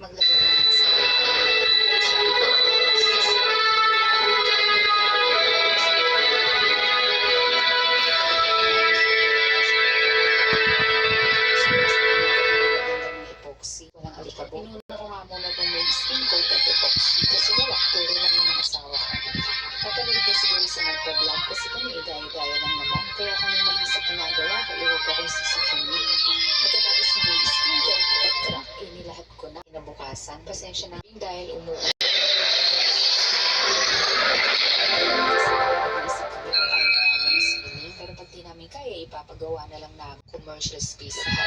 maglagay ng isang epoxy. Walang alikabok. Inuna ko nga muna itong may skin coat at epoxy kasi wala. Turo lang ng mga asawa ko. Tatagod ba siguro sa nagpa-vlog kasi kami gaya-gaya lang naman. Kaya kung may mali sa ginagawa ko, iwag akong sisikin. Pagkatapos ng may skin coat at crack, inilahat ko na kinabukasan. Pasensya na dahil umuwi. Pero pag di namin kaya, ipapagawa na lang namin commercial space na